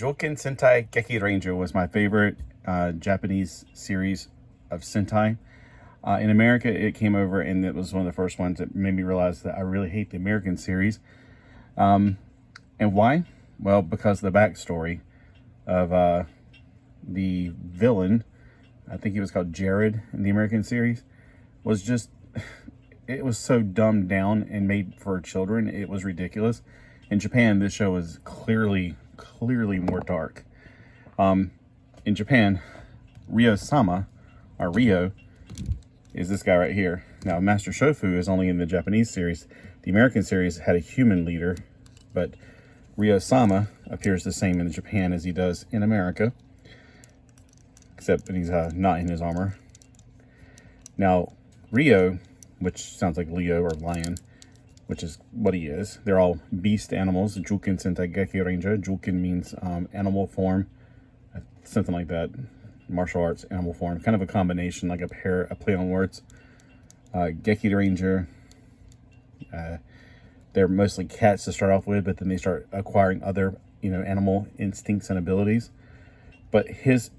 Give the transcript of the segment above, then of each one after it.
Juken Sentai Gekiranger was my favorite Japanese series of Sentai. In America, it came over and it was one of the first ones that made me realize that I really hate the American series. And why? Well, because of the backstory of the villain, I think he was called Jared in the American series, was just, it was so dumbed down and made for children. It was ridiculous. In Japan, this show is clearly more dark. In Japan, Ryo-sama, or Ryo, is this guy right here. Now, Master Shofu is only in the Japanese series. The American series had a human leader, but Ryo-sama appears the same in Japan as he does in America, except that he's not in his armor. Now, Ryo, which sounds like Leo or lion, which is what he is. They're all beast animals. Juken Sentai Gekiranger. Juken means animal form, something like that. Martial arts, animal form. Kind of a combination, like a play on words. Gekiranger. They're mostly cats to start off with, but then they start acquiring other, animal instincts and abilities. But his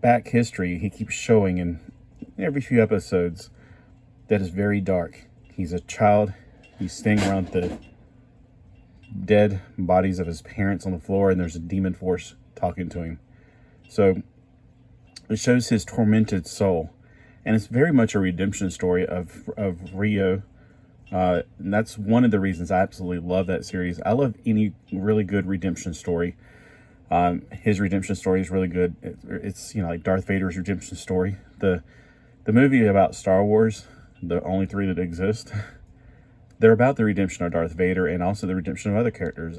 back history, he keeps showing in every few episodes that is very dark. He's a child. He's staying around the dead bodies of his parents on the floor, and there's a demon force talking to him. So it shows his tormented soul, and it's very much a redemption story of Ryo. And that's one of the reasons I absolutely love that series. I love any really good redemption story. His redemption story is really good. It's like Darth Vader's redemption story. The movie about Star Wars, the only three that exist, they're about the redemption of Darth Vader and also the redemption of other characters.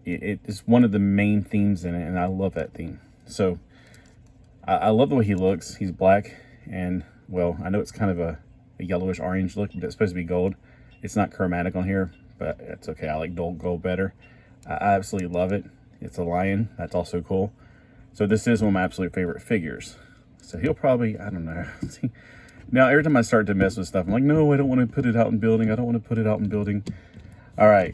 It is one of the main themes in it, and I love that theme. So I love the way he looks. He's black, and well, I know it's kind of a yellowish orange look, but it's supposed to be gold. It's not chromatic on here, but it's okay. I like dull gold better. I absolutely love it. It's a lion. That's also cool. So this is one of my absolute favorite figures. So he'll probably, I don't know. Now, every time I start to mess with stuff, I'm like, no, I don't want to put it out in building. I don't want to put it out in building. All right.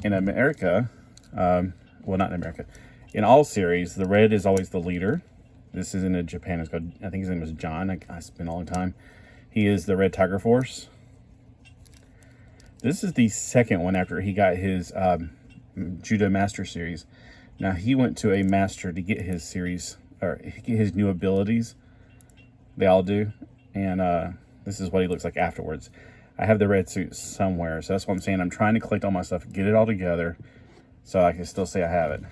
In America, well, not in America. In all series, the red is always the leader. This is in Japan. It's called, I think his name was John. I spent all the time. He is the Red Tiger Force. This is the second one after he got his Judo Master series. Now, he went to a master to get his series, or get his new abilities. They all do. And this is what he looks like afterwards. I have the red suit somewhere, so that's what I'm saying. I'm trying to collect all my stuff, get it all together, so I can still say I have it.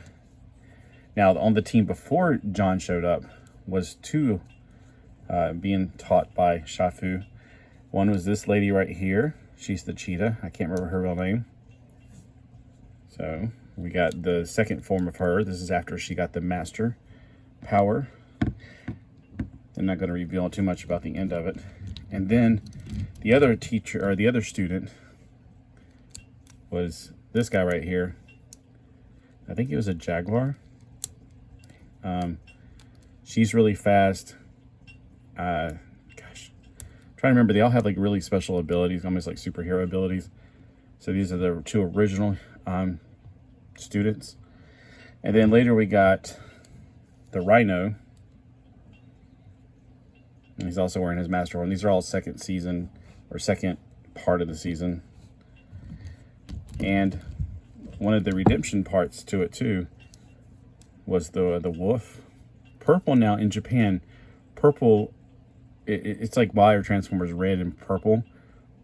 Now, on the team before John showed up was two being taught by Shafu. One was this lady right here. She's the Cheetah. I can't remember her real name. So we got the second form of her. This is after she got the master power. I'm not going to reveal too much about the end of it. And then the other teacher, or the other student, was this guy right here. I think he was a Jaguar. She's really fast. Gosh, I'm trying to remember. They all have like really special abilities, almost like superhero abilities. So these are the two original students. And then later we got the Rhino. And he's also wearing his master one. These are all second season, or second part of the season. And one of the redemption parts to it too was the wolf. Purple now in Japan, purple, it's like why are Transformers red and purple?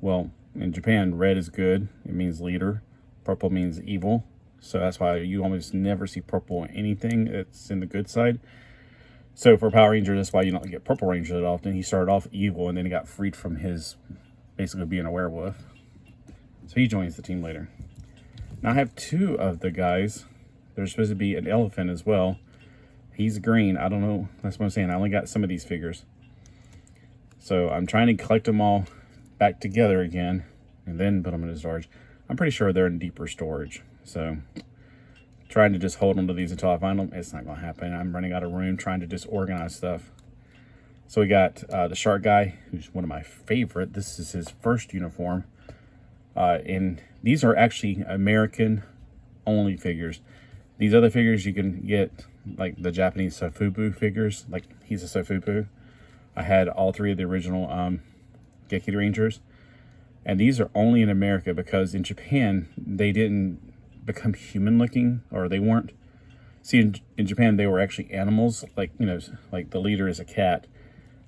Well, in Japan, red is good. It means leader. Purple means evil. So that's why you almost never see purple in anything. It's in the good side. So for Power Ranger, that's why you don't get Purple Ranger that often. He started off evil, and then he got freed from his, basically being a werewolf. So he joins the team later. Now I have two of the guys. There's supposed to be an elephant as well. He's green. I don't know. That's what I'm saying. I only got some of these figures. So I'm trying to collect them all back together again, and then put them in storage. I'm pretty sure they're in deeper storage. So trying to just hold on to these until I find them. It's not going to happen. I'm running out of room trying to just organize stuff. So we got the shark guy, who's one of my favorite. This is his first uniform. And these are actually American only figures. These other figures you can get, like the Japanese Sofubu figures, like he's a Sofubu. I had all three of the original Gekirangers. And these are only in America because in Japan, they didn't become human looking, or they weren't. See, in Japan, they were actually animals, like, you know, like the leader is a cat.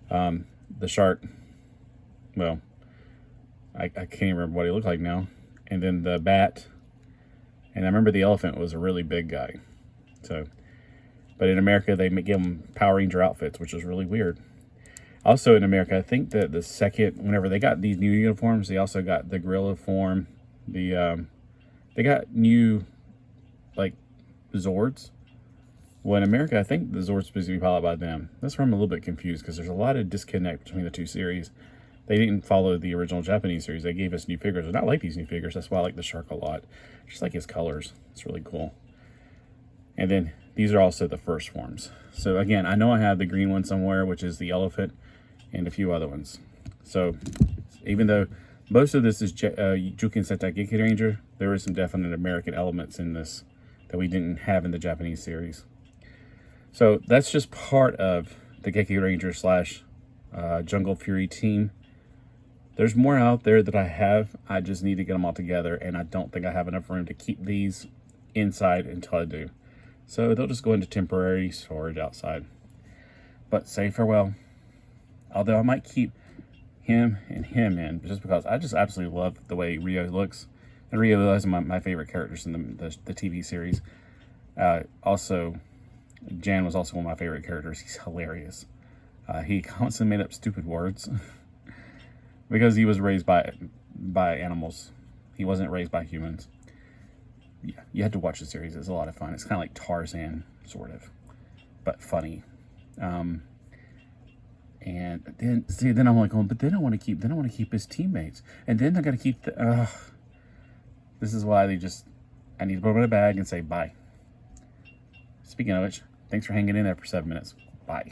The shark, well, I can't even remember what he looked like now. And then the bat, and I remember the elephant was a really big guy. So, but in America, they give them Power Ranger outfits, which is really weird. Also in America, I think that the second, whenever they got these new uniforms, they also got the gorilla form. They got new, like, Zords. Well, in America, I think the Zord's supposed to be followed by them. That's where I'm a little bit confused, because there's a lot of disconnect between the two series. They didn't follow the original Japanese series. They gave us new figures, and I like these new figures. That's why I like the shark a lot. Just like his colors. It's really cool. And then these are also the first forms. So again, I know I have the green one somewhere, which is the elephant, and a few other ones. So even though most of this is Juken Sentai Gekiranger, there is some definite American elements in this that we didn't have in the Japanese series. So that's just part of the Gekiranger slash Jungle Fury team. There's more out there that I have. I just need to get them all together, and I don't think I have enough room to keep these inside until I do. So they'll just go into temporary storage outside. But say farewell. Although I might keep him and him in, just because I just absolutely love the way Rio looks. And Rio is my favorite characters in the TV series. Also, Jan was also one of my favorite characters. He's hilarious. He constantly made up stupid words because he was raised by animals. He wasn't raised by humans. Yeah, you had to watch the series. It's a lot of fun. It's kind of like Tarzan, sort of, but funny. And then, see, then I'm like, but then I want to keep his teammates, and then I got to keep the. This is why I need to put them in a bag and say bye. Speaking of which, thanks for hanging in there for 7 minutes. Bye.